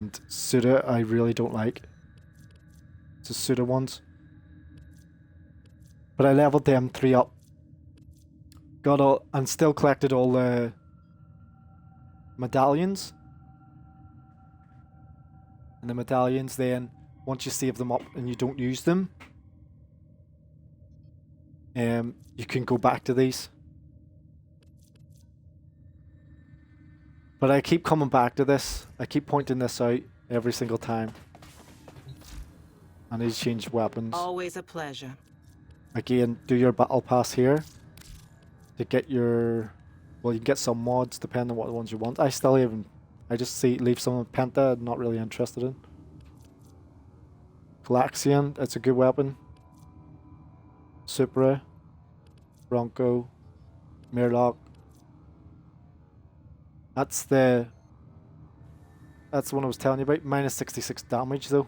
And Suda, I really don't like. It's the Suda ones. But I leveled them 3 up. Got all, and still collected all the medallions. And the medallions then, once you save them up and you don't use them, you can go back to these. But I keep coming back to this. I keep pointing this out every single time. I need to change weapons. Always a pleasure. Again, do your battle pass here to get your... Well, you can get some mods depending on what ones you want. I just leave some of Penta, not really interested in. Galaxian, that's a good weapon. Supra, Bronco, Mirlock. That's the one I was telling you about. Minus 66 damage though.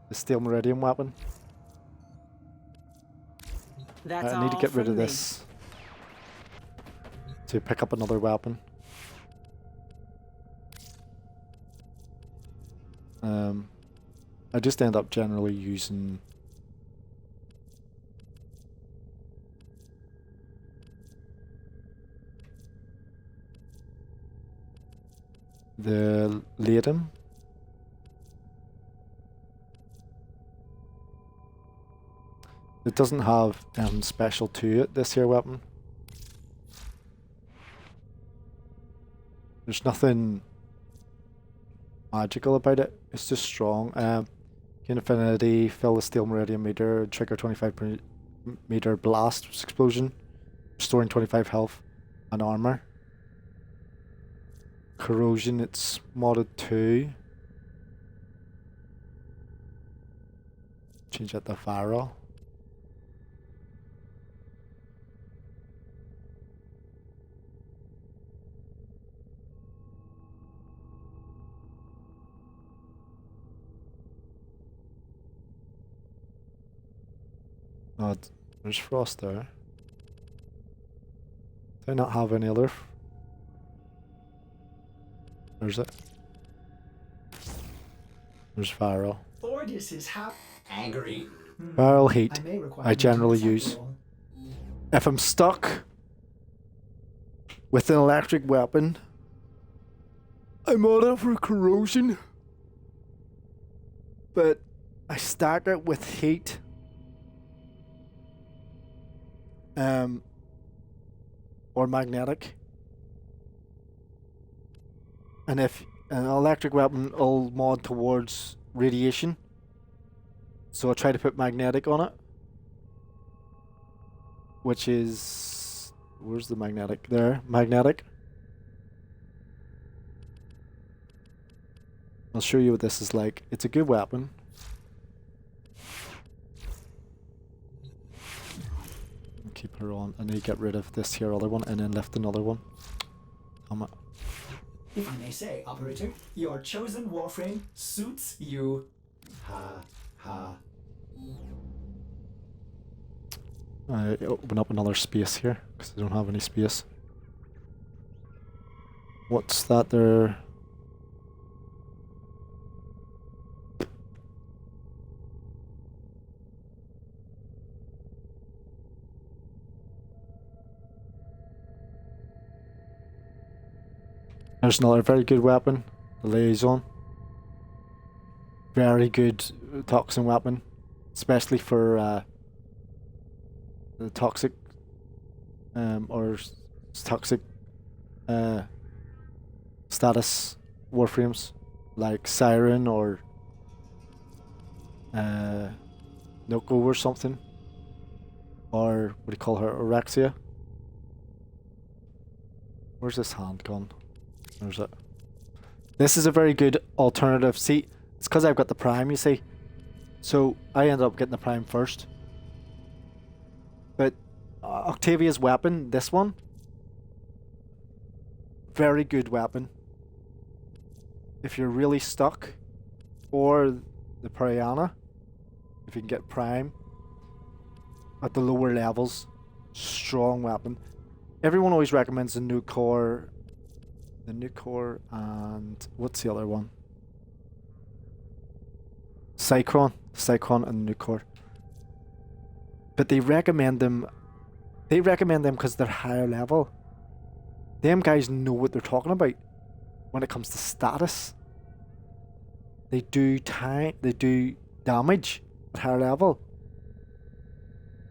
The Steel Meridian weapon. That's I need to get rid of me. this to pick up another weapon. I just end up generally using the Laden. It doesn't have special to it, this here weapon. There's nothing magical about it. It's just strong. Gain affinity, fill the Steel Meridian meter, trigger 25 per meter blast explosion, restoring 25 health and armor. Corrosion, it's modded to. Change that to viral. Oh, there's frost there. Do I not have any other? There's it. There's viral. Ordis is angry. Viral heat. I generally use. If I'm stuck with an electric weapon, I mod it for corrosion. But I stack it with heat. Or magnetic. And if an electric weapon will mod towards radiation, so I try to put magnetic on it, which is, where's the magnetic? There, magnetic. I'll show you what this is like. It's a good weapon. Keep her on. I need to get rid of this here other one and then lift another one. If I may say, operator, your chosen warframe suits you. Ha ha. I open up another space here because I don't have any space. What's that there? There's another very good weapon, the Liaison. Very good toxin weapon, especially for the toxic or toxic status warframes like Siren or Noko or something, or what do you call her, Orexia? Where's this handgun? There's it. This is a very good alternative. See, it's because I've got the Prime, you see. So I ended up getting the Prime first. But Octavia's weapon, this one, very good weapon. If you're really stuck, or the Pariana, if you can get Prime at the lower levels, strong weapon. Everyone always recommends the new core The Nucor and what's the other one? Cyclone and Nucor. But they recommend them. They recommend them because they're higher level. Them guys know what they're talking about when it comes to status. They do damage at higher level.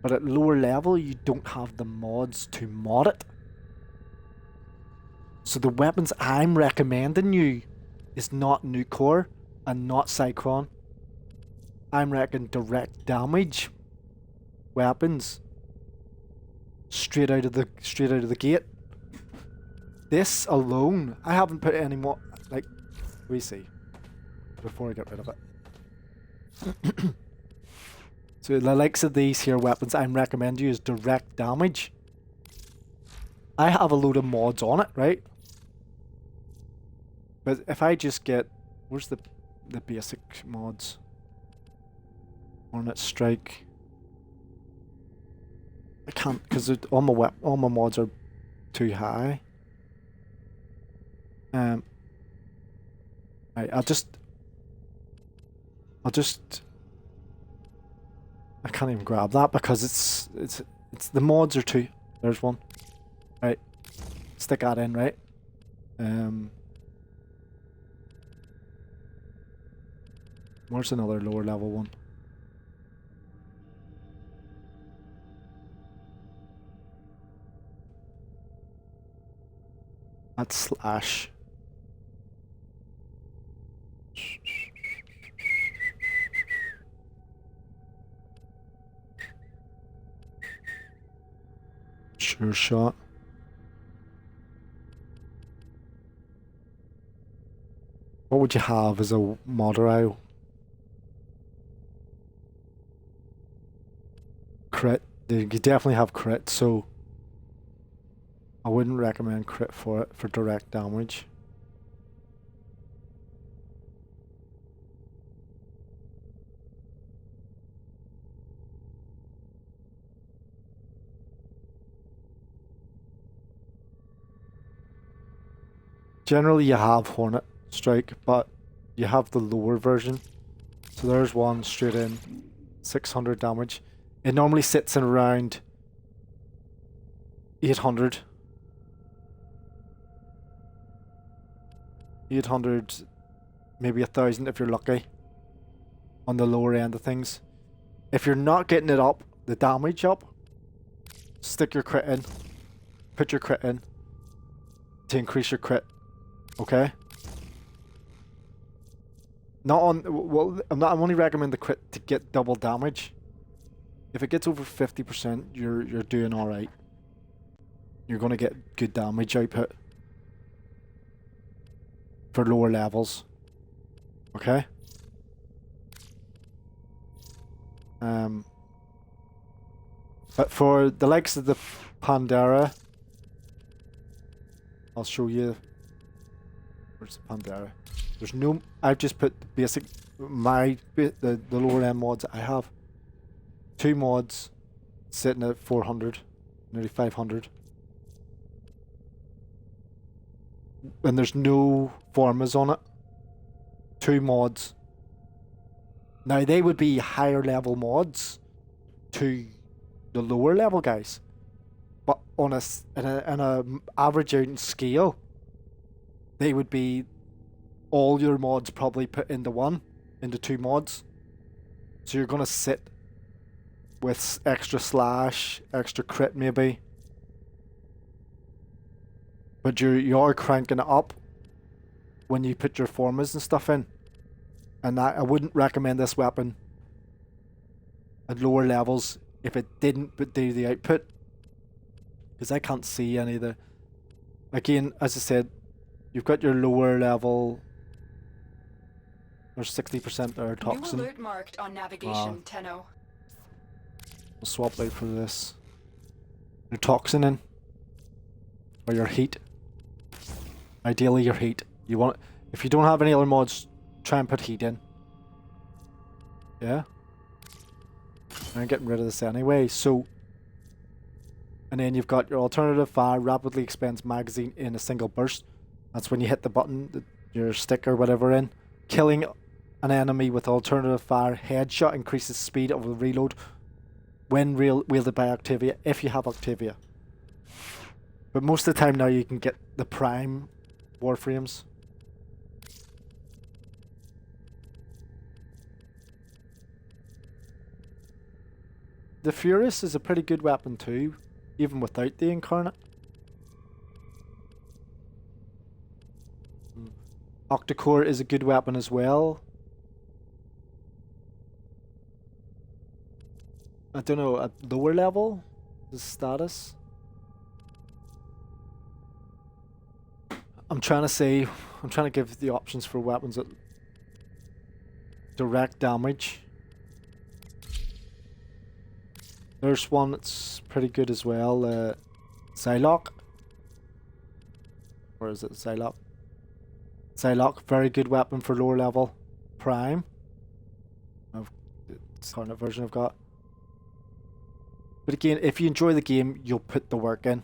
But at lower level, you don't have the mods to mod it. So the weapons I'm recommending you is not Nucor and not Cyclone. I'm reckoning direct damage weapons straight out of the gate. This alone, I haven't put any more. Like, we see before I get rid of it. So the likes of these here weapons I'm recommending you is direct damage. I have a load of mods on it, right? But if I just get, where's the basic mods? Hornet Strike. I can't because all my mods are too high. Right, I'll just. I can't even grab that because it's the mods are too. There's one. Right, stick that in, right? Where's another lower level one? That's Slash. Sure shot. What would you have as a modder? Crit. You definitely have crit, so I wouldn't recommend crit for it for direct damage. Generally you have Hornet Strike, but you have the lower version. So there's one straight in, 600 damage. It normally sits in around 800. 800, maybe 1,000 if you're lucky, on the lower end of things. If you're not getting it up, the damage up, stick your crit in, put your crit in to increase your crit. Okay. Not on. Well, I'm only recommending the crit to get double damage. If it gets over 50%, you're doing all right. You're gonna get good damage output for lower levels. Okay. But for the likes of the Pandera, I'll show you. Where's the Pandera? There's no. I've just put the basic, the lower end mods I have. 2 mods, sitting at 400, nearly 500, and there's no formas on it. 2 mods. Now they would be higher level mods to the lower level guys, but on in a average out scale, they would be all your mods probably put into 2 mods. So you're gonna sit with extra slash, extra crit maybe, but you are cranking it up when you put your formas and stuff in. And I wouldn't recommend this weapon at lower levels if it didn't do the output, because I can't see any of the. Again, as I said, you've got your lower level. There's 60% there toxin. New alert marked on navigation, Tenno. We'll swap out for this. Your toxin in, or your heat. Ideally, your heat. You want, if you don't have any other mods, try and put heat in. Yeah. I'm getting rid of this anyway. So, and then you've got your alternative fire, rapidly expands magazine in a single burst. That's when you hit the button, your stick or whatever in. Killing an enemy with alternative fire headshot increases speed of the reload when wielded by Octavia, if you have Octavia. But most of the time now you can get the Prime Warframes. The Furious is a pretty good weapon too, even without the Incarnate. Octocore is a good weapon as well. I don't know, at lower level, the status. I'm trying to give the options for weapons that direct damage. There's one that's pretty good as well, Psylocke. Or is it Psylocke? Psylocke, very good weapon for lower level. Prime. It's the current version I've got. But again, if you enjoy the game, you'll put the work in.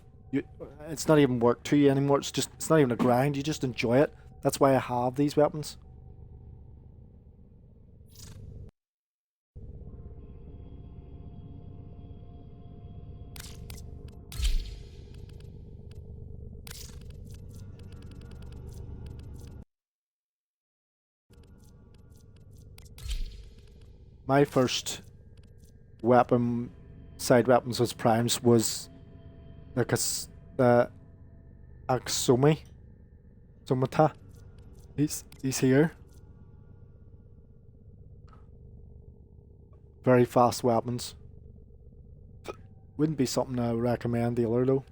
It's not even work to you anymore. It's not even a grind. You just enjoy it. That's why I have these weapons. My first weapon, side weapons was primes, was like a Aksomi. Somata. He's here. Very fast weapons. Wouldn't be something I would recommend dealer though.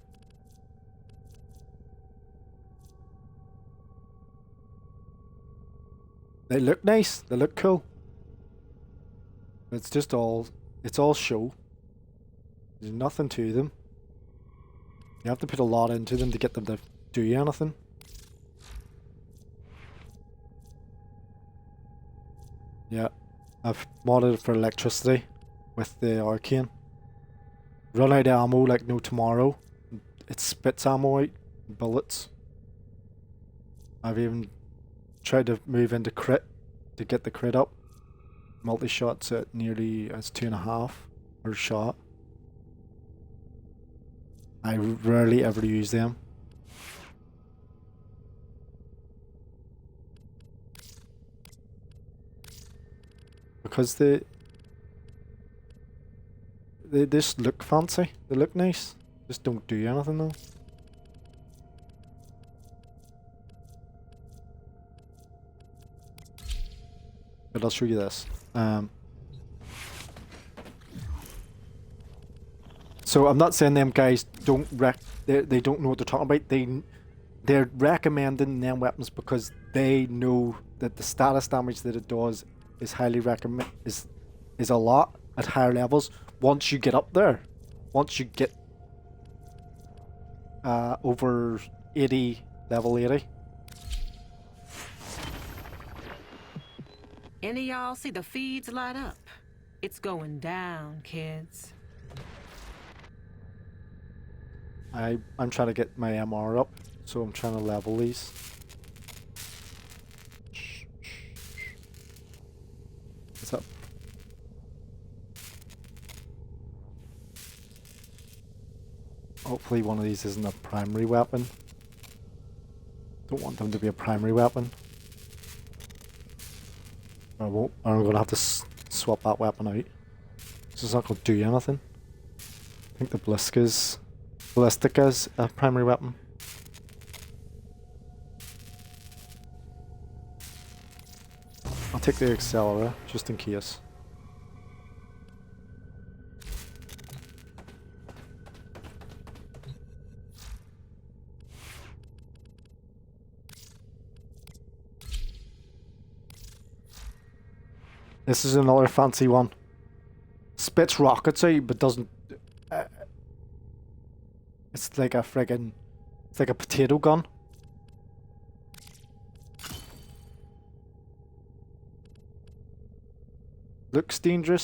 They look nice, they look cool. It's all show. There's nothing to them. You have to put a lot into them to get them to do anything. Yeah, I've modded it for electricity with the arcane. Run out of ammo like no tomorrow. It spits ammo out, bullets. I've even tried to move into crit to get the crit up. Multi-shots at nearly as 2.5 per shot. I rarely ever use them. Because they just look fancy. They look nice. Just don't do anything though. But I'll show you this. So I'm not saying them guys they don't know what they're talking about. They're recommending them weapons because they know that the status damage that it does is highly is a lot at higher levels. Once you get up there, once you get over 80, level 80. Any of y'all see the feeds light up? It's going down, kids. I'm trying to get my MR up, so I'm trying to level these. What's up? Hopefully one of these isn't a primary weapon. Don't want them to be a primary weapon. I won't. I'm gonna have to swap that weapon out. It's not gonna do anything. I think the Ballistica's a primary weapon. I'll take the Accelera just in case. This is another fancy one. Spits rockets out, but doesn't. It's like a friggin'. It's like a potato gun. Looks dangerous,